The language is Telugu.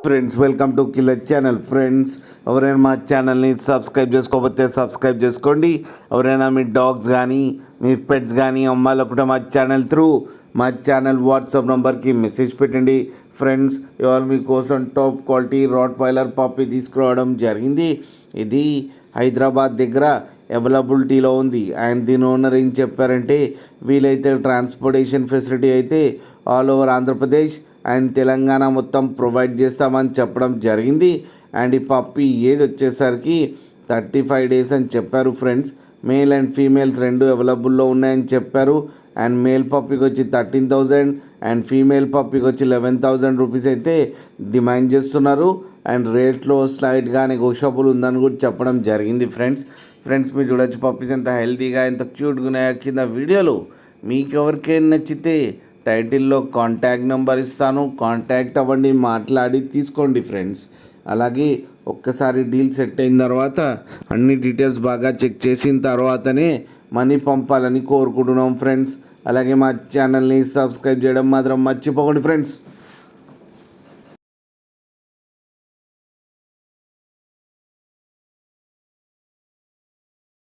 Friends welcome to killer channel. Friends ఎవరైనా మా ఛానల్ని సబ్స్క్రైబ్ చేసుకోకపోతే సబ్స్క్రైబ్ చేసుకోండి. ఎవరైనా మీ డాగ్స్ కానీ మీ పెట్స్ కానీ అమ్మాలనుకుంటే మా ఛానల్ వాట్సాప్ నెంబర్కి మెసేజ్ పెట్టండి. ఫ్రెండ్స్ ఇవాళ మీకోసం టాప్ క్వాలిటీ రాట్ వైలర్ పప్పి తీసుకురావడం జరిగింది. ఇది హైదరాబాద్ దగ్గర అవైలబిలిటీలో ఉంది. అండ్ దీని ఓనర్ ఏం చెప్పారంటే వీలైతే ట్రాన్స్పోర్టేషన్ ఫెసిలిటీ అయితే all over Andhra Pradesh and Telangana మొత్తం ప్రొవైడ్ చేస్తామని చెప్పడం జరిగింది. అండ్ ఈ పప్పి ఏది వచ్చేసరికి 35 డేస్ అని చెప్పారు. ఫ్రెండ్స్ మేల్ అండ్ ఫీమేల్స్ రెండు అవైలబుల్లో ఉన్నాయని చెప్పారు. అండ్ మేల్ పప్పికి వచ్చి 13,000 అండ్ ఫీమేల్ పప్పికి వచ్చి 11,000 రూపీస్ అయితే డిమాండ్ చేస్తున్నారు. అండ్ రేట్లో స్లైడ్గా నెగోషియబుల్ ఉందని కూడా చెప్పడం జరిగింది. ఫ్రెండ్స్ మీరు చూడొచ్చు పప్పీస్ ఎంత హెల్తీగా ఎంత క్యూట్గా ఉన్నాయో కింద వీడియోలో. మీకు ఎవరికైనా నచ్చితే టైటిల్లో కాంటాక్ట్ నెంబర్ ఇస్తాను, కాంటాక్ట్ అవ్వండి, మాట్లాడి తీసుకోండి. ఫ్రెండ్స్ అలాగే ఒక్కసారి డీల్ సెట్ అయిన తర్వాత అన్ని డీటెయిల్స్ బాగా చెక్ చేసిన తర్వాతనే మనీ పంపాలని కోరుకుంటున్నాం. ఫ్రెండ్స్ అలాగే మా ఛానల్ని సబ్స్క్రైబ్ చేయడం మాత్రం మర్చిపోకండి. ఫ్రెండ్స్